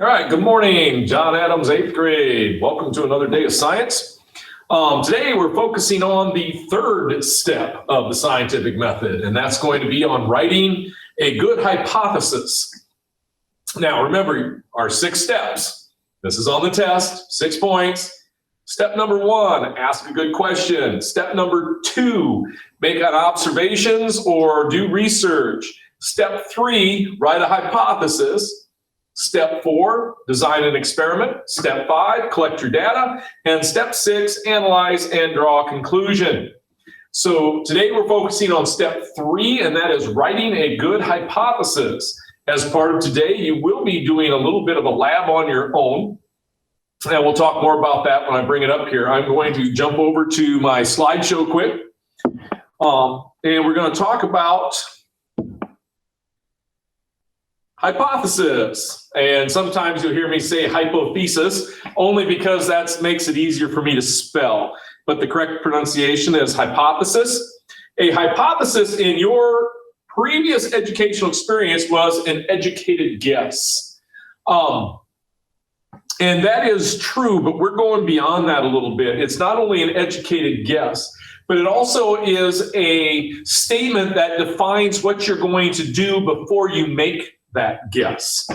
All right, good morning, John Adams, 8th grade. Welcome to another day of science. Today we're focusing on the third step of the scientific method, and that's going to be on writing a good hypothesis. Now remember our 6 steps. This is on the test, 6 points. Step number 1, ask a good question. Step number 2, make observations or do research. Step 3, write a hypothesis. Step 4, design an experiment. Step 5, collect your data. And step 6, analyze and draw a conclusion. So today we're focusing on step 3, and that is writing a good hypothesis. As part of today, you will be doing a little bit of a lab on your own. And we'll talk more about that when I bring it up here. I'm going to jump over to my slideshow quick. And we're going to talk about hypothesis. And sometimes you'll hear me say hypothesis only because that makes it easier for me to spell. But the correct pronunciation is hypothesis. A hypothesis in your previous educational experience was an educated guess. And that is true, but we're going beyond that a little bit. It's not only an educated guess, but it also is a statement that defines what you're going to do before you make that guess.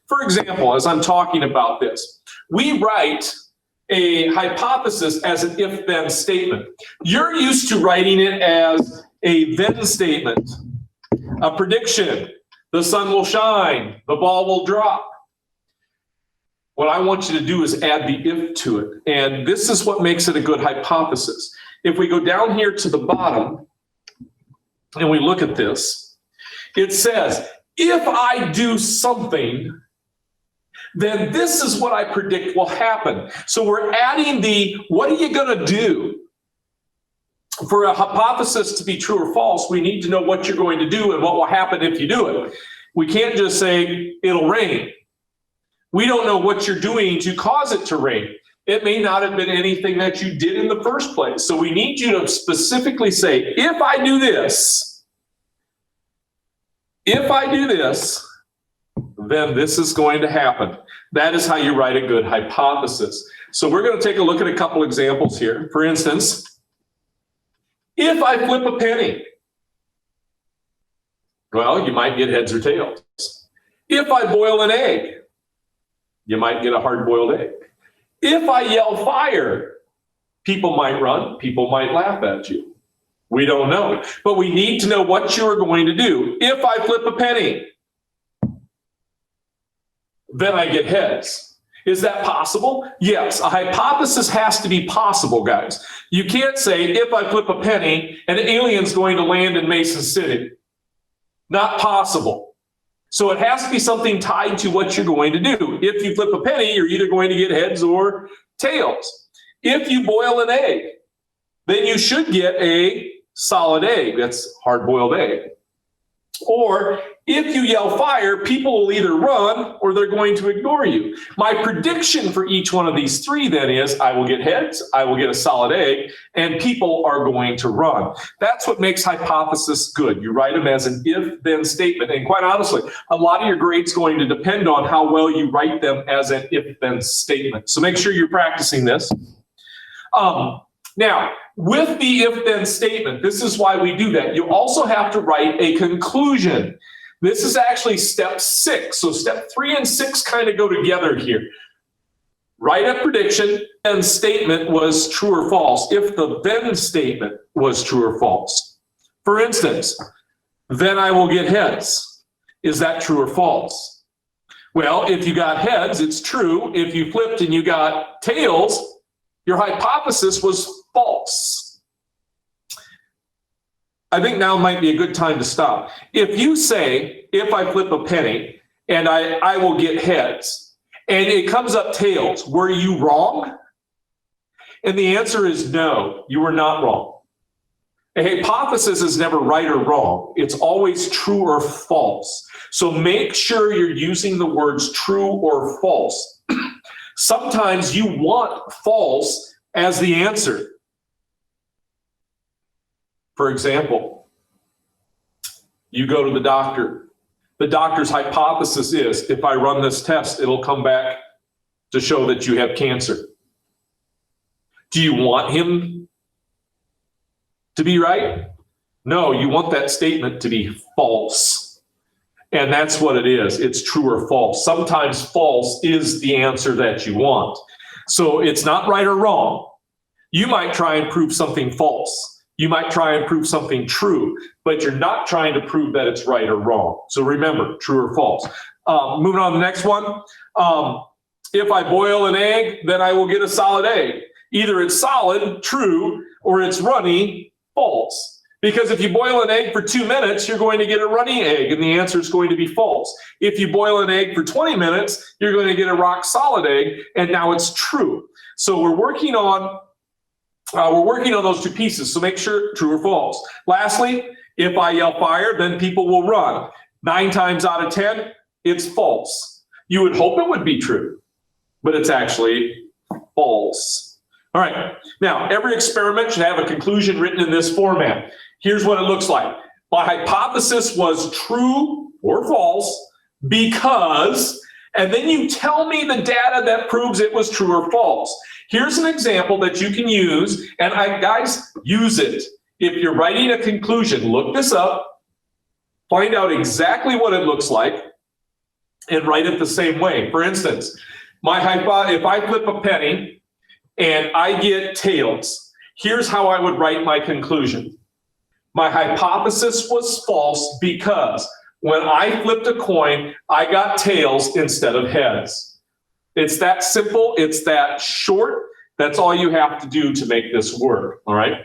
For example, as I'm talking about this, we write a hypothesis as an if-then statement. You're used to writing it as a then statement, a prediction, the sun will shine, the ball will drop. What I want you to do is add the if to it. And this is what makes it a good hypothesis. If we go down here to the bottom and we look at this, it says, if I do something, then this is what I predict will happen. So we're adding the, what are you going to do? For a hypothesis to be true or false, we need to know what you're going to do and what will happen if you do it. We can't just say it'll rain. We don't know what you're doing to cause it to rain. It may not have been anything that you did in the first place. So we need you to specifically say, if I do this, then this is going to happen. That is how you write a good hypothesis. So we're going to take a look at a couple examples here. For instance, if I flip a penny, well, you might get heads or tails. If I boil an egg, you might get a hard-boiled egg. If I yell fire, people might run, people might laugh at you. We don't know, but we need to know what you're going to do. If I flip a penny, then I get heads. Is that possible? Yes, a hypothesis has to be possible, guys. You can't say, if I flip a penny, an alien's going to land in Mason City. Not possible. So it has to be something tied to what you're going to do. If you flip a penny, you're either going to get heads or tails. If you boil an egg, then you should get a solid egg. That's hard-boiled egg. Or if you yell fire, people will either run or they're going to ignore you. My prediction for each one of these 3 then is I will get heads, I will get a solid egg, and people are going to run. That's what makes hypothesis good. You write them as an if-then statement. And quite honestly, a lot of your grade's going to depend on how well you write them as an if-then statement. So make sure you're practicing this. Now, with the if-then statement, this is why we do that. You also have to write a conclusion. This is actually step 6. So step 3 and 6 kind of go together here. Write a prediction and statement was true or false if the then statement was true or false. For instance, then I will get heads. Is that true or false? Well, if you got heads, it's true. If you flipped and you got tails, your hypothesis was false. I think now might be a good time to stop. If you say, if I flip a penny and I will get heads, and it comes up tails, were you wrong? And the answer is no, you were not wrong. A hypothesis is never right or wrong. It's always true or false. So make sure you're using the words true or false. Sometimes you want false as the answer. For example, you go to the doctor. the doctor's hypothesis is, if I run this test, it'll come back to show that you have cancer. Do you want him to be right? No, you want that statement to be false. And that's what it is. It's true or false. Sometimes false is the answer that you want. So it's not right or wrong. You might try and prove something false. You might try and prove something true, but you're not trying to prove that it's right or wrong. So remember, true or false. Moving on to the next one. If I boil an egg, then I will get a solid egg. Either it's solid, true, or it's runny, false. Because if you boil an egg for 2 minutes, you're going to get a runny egg, and the answer is going to be false. If you boil an egg for 20 minutes, you're going to get a rock solid egg, and now it's true. So we're working on those two pieces. So make sure true or false. Lastly, if I yell fire, then people will run. 9 times out of 10, it's false. You would hope it would be true, but it's actually false. All right. Now, every experiment should have a conclusion written in this format. Here's what it looks like. My hypothesis was true or false because, and then you tell me the data that proves it was true or false. Here's an example that you can use, and guys, use it. If you're writing a conclusion, look this up, find out exactly what it looks like, and write it the same way. For instance, if I flip a penny and I get tails, here's how I would write my conclusion. My hypothesis was false because when I flipped a coin, I got tails instead of heads. It's that simple. It's that short. That's all you have to do to make this work. All right.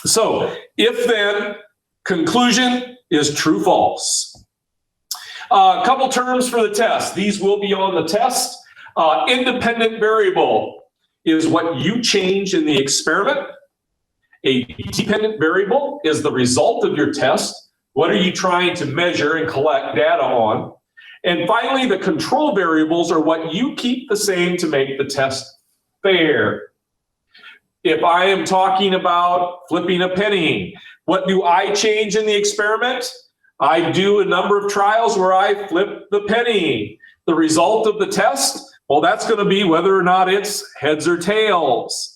So if then, conclusion is true, false. A couple terms for the test. These will be on the test. Independent variable is what you change in the experiment. A dependent variable is the result of your test. What are you trying to measure and collect data on? And finally, the control variables are what you keep the same to make the test fair. If I am talking about flipping a penny, what do I change in the experiment? I do a number of trials where I flip the penny. The result of the test, well, that's going to be whether or not it's heads or tails.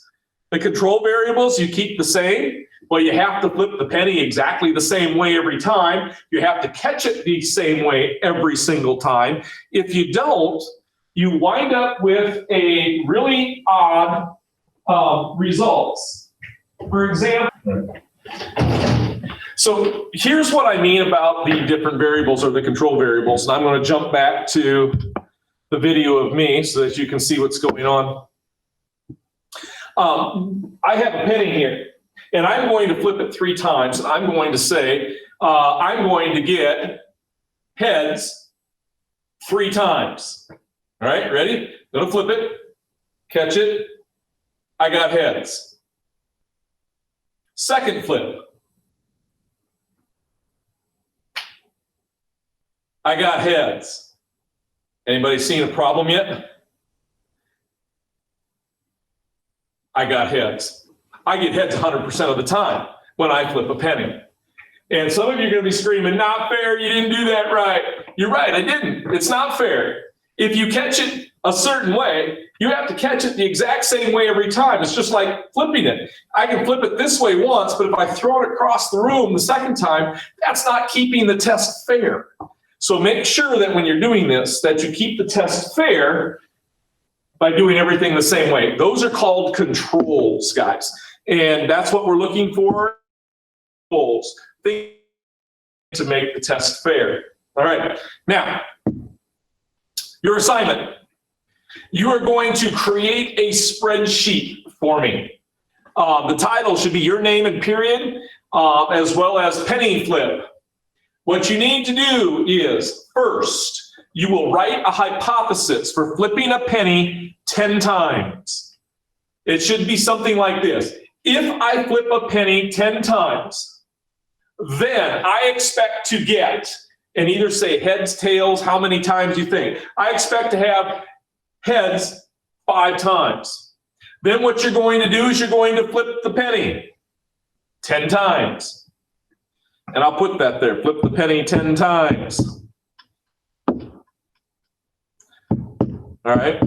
The control variables you keep the same. Well, you have to flip the penny exactly the same way every time. You have to catch it the same way every single time. If you don't, you wind up with a really odd results. For example, so here's what I mean about the different variables or the control variables. And I'm going to jump back to the video of me so that you can see what's going on. I have a penny here, and I'm going to flip it 3 times. And I'm going to say, I'm going to get heads 3 times. All right, ready? Going to flip it, catch it. I got heads. Second flip. I got heads. Anybody seen a problem yet? I got heads. I get heads 100% of the time when I flip a penny. And some of you are going to be screaming, not fair, you didn't do that right. You're right, I didn't. It's not fair. If you catch it a certain way, you have to catch it the exact same way every time. It's just like flipping it. I can flip it this way once, but if I throw it across the room the second time, that's not keeping the test fair. So make sure that when you're doing this, that you keep the test fair by doing everything the same way. Those are called controls, guys. And that's what we're looking for. Controls. To make the test fair. All right. Now, your assignment. You are going to create a spreadsheet for me. The title should be your name and period, as well as penny flip. What you need to do is, first, you will write a hypothesis for flipping a penny 10 times. It should be something like this. If I flip a penny 10 times, then I expect to get, and either say heads, tails, how many times you think. I expect to have heads 5 times. Then what you're going to do is you're going to flip the penny 10 times. And I'll put that there. Flip the penny 10 times. All right.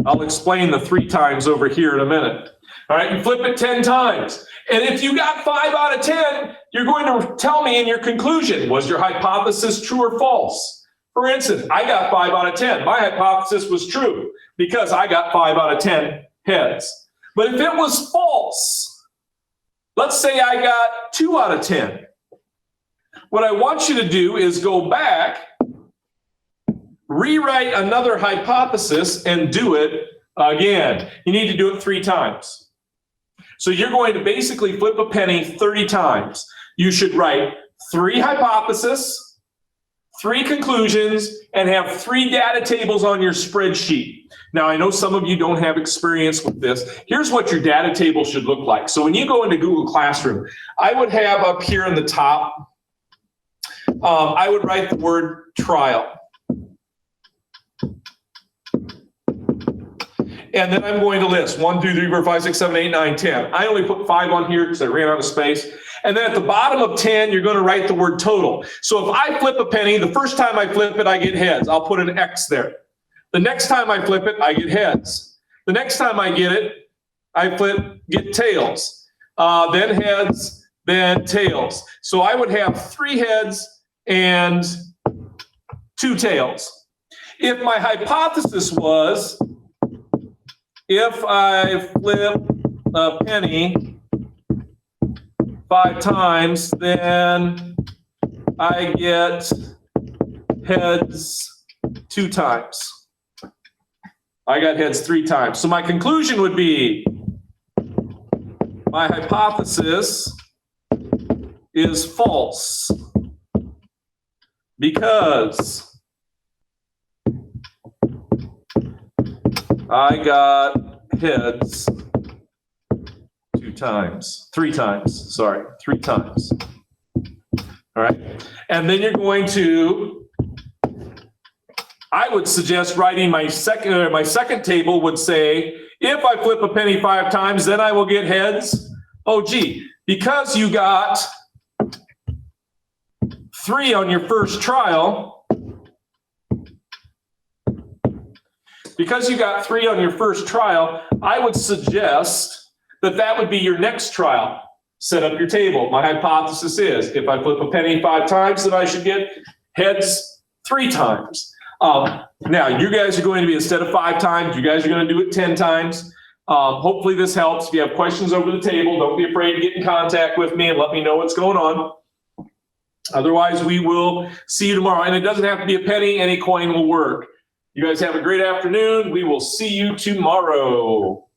I'll explain the 3 times over here in a minute. All right. You flip it 10 times. And if you got 5 out of 10, you're going to tell me in your conclusion, was your hypothesis true or false? For instance, I got 5 out of 10. My hypothesis was true because I got 5 out of 10 heads. But if it was false, let's say I got 2 out of 10. What I want you to do is go back, rewrite another hypothesis, and do it again. You need to do it 3 times. So you're going to basically flip a penny 30 times. You should write 3 hypotheses, 3 conclusions, and have 3 data tables on your spreadsheet. Now, I know some of you don't have experience with this. Here's what your data table should look like. So when you go into Google Classroom, I would have up here in the top, I would write the word trial. And then I'm going to list 1, 2, 3, 4, 5, 6, 7, 8, 9, 10. I only put 5 on here because I ran out of space. And then at the bottom of 10, you're going to write the word total. So if I flip a penny, the first time I flip it, I get heads. I'll put an X there. The next time I flip it, I get heads. The next time I get it, I get tails. Then heads, then tails. So I would have 3 heads and 2 tails. If my hypothesis was, if I flip a penny 5 times, then I get heads 2 times. I got heads 3 times. So my conclusion would be, my hypothesis is false because I got heads 3 times. 3 times. All right. And then you're going to, I would suggest writing my second table would say, if I flip a penny 5 times, then I will get heads. Oh, gee, because you got 3 on your first trial, I would suggest that would be your next trial. Set up your table. My hypothesis is, if I flip a penny 5 times, then I should get heads 3 times. Now, you guys are going to be, instead of 5 times, you guys are going to do it 10 times. Hopefully this helps. If you have questions over the table, don't be afraid to get in contact with me and let me know what's going on. Otherwise, we will see you tomorrow. And it doesn't have to be a penny. Any coin will work. You guys have a great afternoon. We will see you tomorrow.